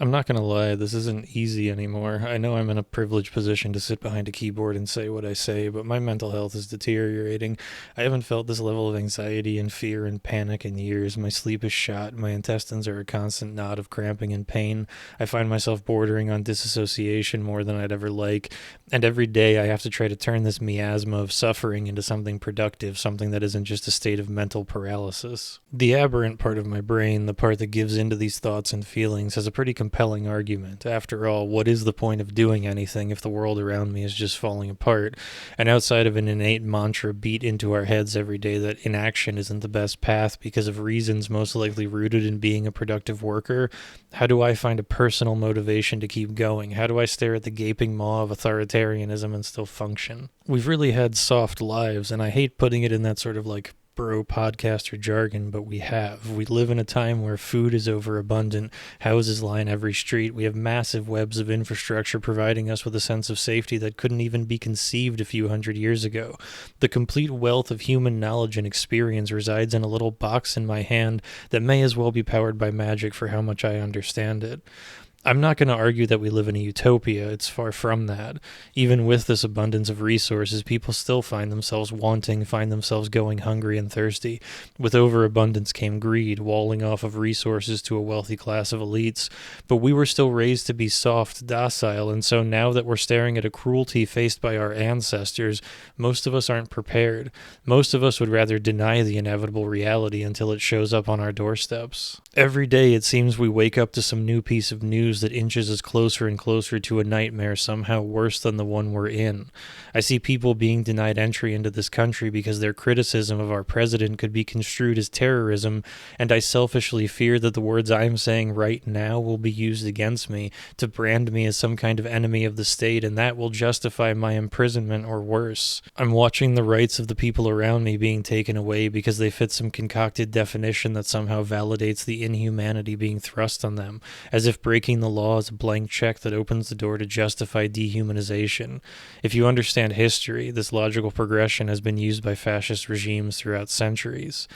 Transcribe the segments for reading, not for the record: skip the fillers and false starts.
I'm not going to lie, this isn't easy anymore. I know I'm in a privileged position to sit behind a keyboard and say what I say, but my mental health is deteriorating. I haven't felt this level of anxiety and fear and panic in years. My sleep is shot. My intestines are a constant knot of cramping and pain. I find myself bordering on disassociation more than I'd ever like. And every day I have to try to turn this miasma of suffering into something productive, something that isn't just a state of mental paralysis. The aberrant part of my brain, the part that gives into these thoughts and feelings, has a pretty compelling argument. After all, what is the point of doing anything if the world around me is just falling apart? And outside of an innate mantra beat into our heads every day that inaction isn't the best path because of reasons most likely rooted in being a productive worker, how do I find a personal motivation to keep going? How do I stare at the gaping maw of authoritarianism and still function? We've really had soft lives, and I hate putting it in that sort of like bro podcaster jargon, but we have. We live in a time where food is overabundant, houses line every street, we have massive webs of infrastructure providing us with a sense of safety that couldn't even be conceived a few hundred years ago. The complete wealth of human knowledge and experience resides in a little box in my hand that may as well be powered by magic for how much I understand it. I'm not going to argue that we live in a utopia. It's far from that. Even with this abundance of resources, people still find themselves wanting, find themselves going hungry and thirsty. With overabundance came greed, walling off of resources to a wealthy class of elites. But we were still raised to be soft, docile, and so now that we're staring at a cruelty faced by our ancestors, most of us aren't prepared. Most of us would rather deny the inevitable reality until it shows up on our doorsteps. Every day it seems we wake up to some new piece of news that inches us closer and closer to a nightmare somehow worse than the one we're in. I see people being denied entry into this country because their criticism of our president could be construed as terrorism, and I selfishly fear that the words I'm saying right now will be used against me to brand me as some kind of enemy of the state, and that will justify my imprisonment or worse. I'm watching the rights of the people around me being taken away because they fit some concocted definition that somehow validates the inhumanity being thrust on them, as if breaking the law is a blank check that opens the door to justify dehumanization. If you understand history, this logical progression has been used by fascist regimes throughout centuries.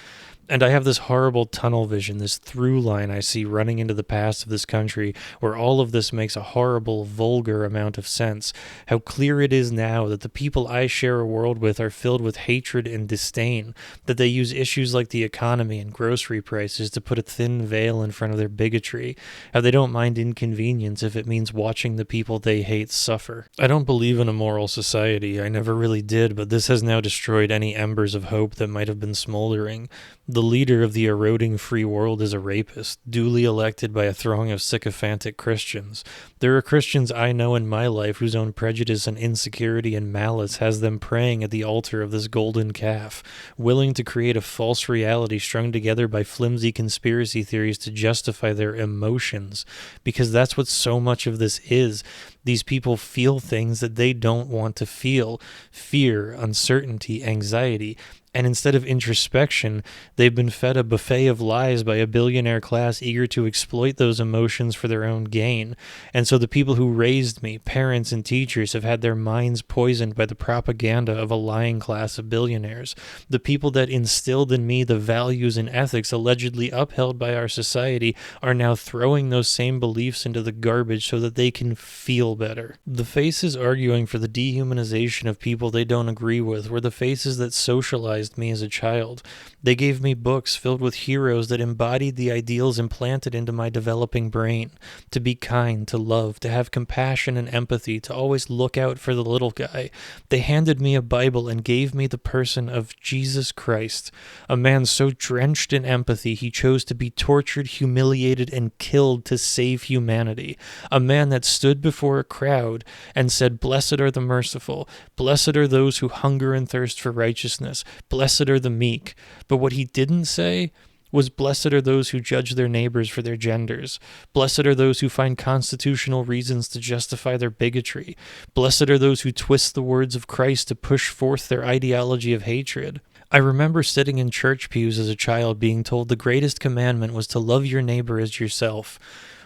And I have this horrible tunnel vision, this through line I see running into the past of this country, where all of this makes a horrible, vulgar amount of sense. How clear it is now that the people I share a world with are filled with hatred and disdain, that they use issues like the economy and grocery prices to put a thin veil in front of their bigotry, how they don't mind inconvenience if it means watching the people they hate suffer. I don't believe in a moral society, I never really did, but this has now destroyed any embers of hope that might have been smoldering. The leader of the eroding free world is a rapist, duly elected by a throng of sycophantic Christians. There are Christians I know in my life whose own prejudice and insecurity and malice has them praying at the altar of this golden calf, willing to create a false reality strung together by flimsy conspiracy theories to justify their emotions, because that's what so much of this is. These people feel things that they don't want to feel: fear, uncertainty, anxiety. And instead of introspection, they've been fed a buffet of lies by a billionaire class eager to exploit those emotions for their own gain. And so the people who raised me, parents and teachers, have had their minds poisoned by the propaganda of a lying class of billionaires. The people that instilled in me the values and ethics allegedly upheld by our society are now throwing those same beliefs into the garbage so that they can feel better. The faces arguing for the dehumanization of people they don't agree with were the faces that socialized me as a child. They gave me books filled with heroes that embodied the ideals implanted into my developing brain: to be kind, to love, to have compassion and empathy, to always look out for the little guy. They handed me a Bible and gave me the person of Jesus Christ, a man so drenched in empathy he chose to be tortured, humiliated, and killed to save humanity. A man that stood before a crowd and said, "Blessed are the merciful, blessed are those who hunger and thirst for righteousness, blessed are the meek." But what he didn't say was, "Blessed are those who judge their neighbors for their genders. Blessed are those who find constitutional reasons to justify their bigotry. Blessed are those who twist the words of Christ to push forth their ideology of hatred." I remember sitting in church pews as a child being told the greatest commandment was to love your neighbor as yourself.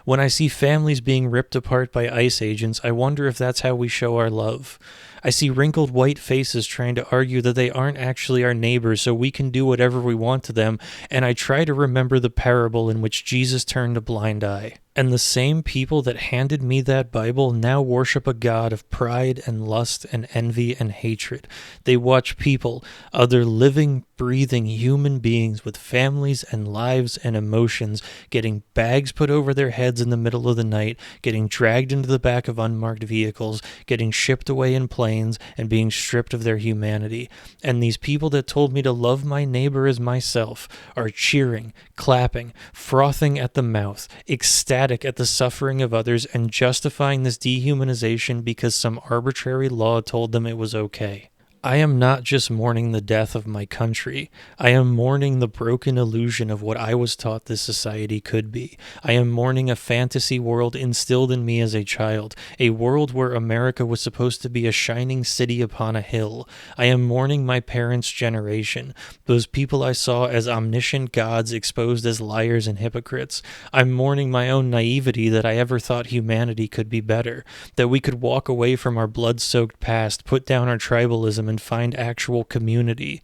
When I see families being ripped apart by ICE agents, I wonder if that's how we show our love. I see wrinkled white faces trying to argue that they aren't actually our neighbors so we can do whatever we want to them, and I try to remember the parable in which Jesus turned a blind eye. And the same people that handed me that Bible now worship a God of pride and lust and envy and hatred. They watch people, other living, breathing human beings with families and lives and emotions, getting bags put over their heads in the middle of the night, getting dragged into the back of unmarked vehicles, getting shipped away in planes, and being stripped of their humanity. And these people that told me to love my neighbor as myself are cheering, clapping, frothing at the mouth, ecstatic at the suffering of others, and justifying this dehumanization because some arbitrary law told them it was okay. I am not just mourning the death of my country. I am mourning the broken illusion of what I was taught this society could be. I am mourning a fantasy world instilled in me as a child, a world where America was supposed to be a shining city upon a hill. I am mourning my parents' generation, those people I saw as omniscient gods exposed as liars and hypocrites. I'm mourning my own naivety that I ever thought humanity could be better, that we could walk away from our blood-soaked past, put down our tribalism, and find actual community.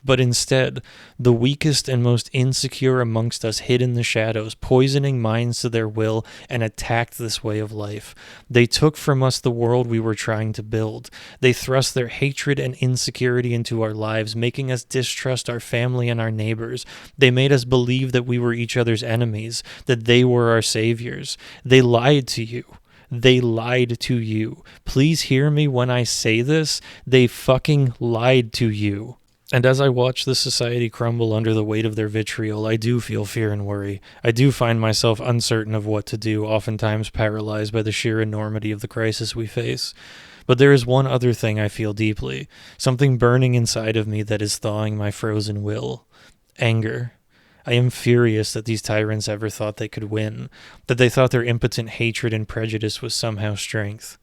But instead, the weakest and most insecure amongst us hid in the shadows, poisoning minds to their will, and attacked this way of life. They took from us the world we were trying to build. They thrust their hatred and insecurity into our lives, making us distrust our family and our neighbors. They made us believe that we were each other's enemies, that they were our saviors. They lied to you. They lied to you. Please hear me when I say this. They fucking lied to you. And as I watch this society crumble under the weight of their vitriol, I do feel fear and worry. I do find myself uncertain of what to do, oftentimes paralyzed by the sheer enormity of the crisis we face. But there is one other thing I feel deeply, something burning inside of me that is thawing my frozen will. Anger. I am furious that these tyrants ever thought they could win, that they thought their impotent hatred and prejudice was somehow strength.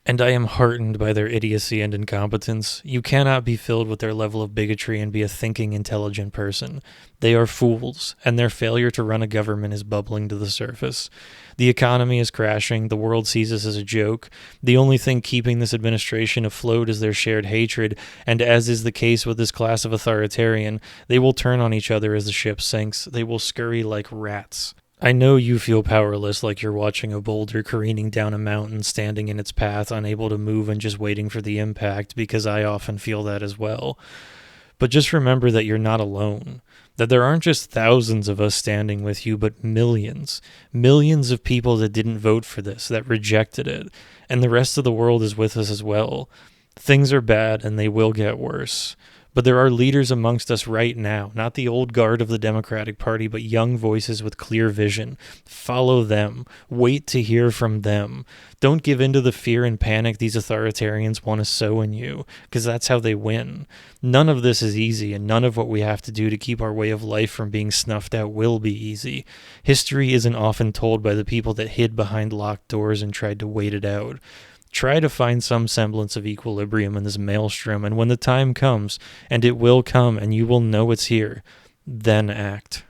And I am heartened by their idiocy and incompetence. You cannot be filled with their level of bigotry and be a thinking, intelligent person. They are fools, and their failure to run a government is bubbling to the surface. The economy is crashing, the world sees us as a joke. The only thing keeping this administration afloat is their shared hatred, and as is the case with this class of authoritarian, they will turn on each other as the ship sinks. They will scurry like rats. I know you feel powerless, like you're watching a boulder careening down a mountain, standing in its path, unable to move and just waiting for the impact, because I often feel that as well. But just remember that you're not alone, that there aren't just thousands of us standing with you, but millions. Millions of people that didn't vote for this, that rejected it, and the rest of the world is with us as well. Things are bad, and they will get worse. But there are leaders amongst us right now, not the old guard of the Democratic Party, but young voices with clear vision. Follow them. Wait to hear from them. Don't give in to the fear and panic these authoritarians want to sow in you, because that's how they win. None of this is easy, and none of what we have to do to keep our way of life from being snuffed out will be easy. History isn't often told by the people that hid behind locked doors and tried to wait it out. Try to find some semblance of equilibrium in this maelstrom, and when the time comes, and it will come, and you will know it's here, then act.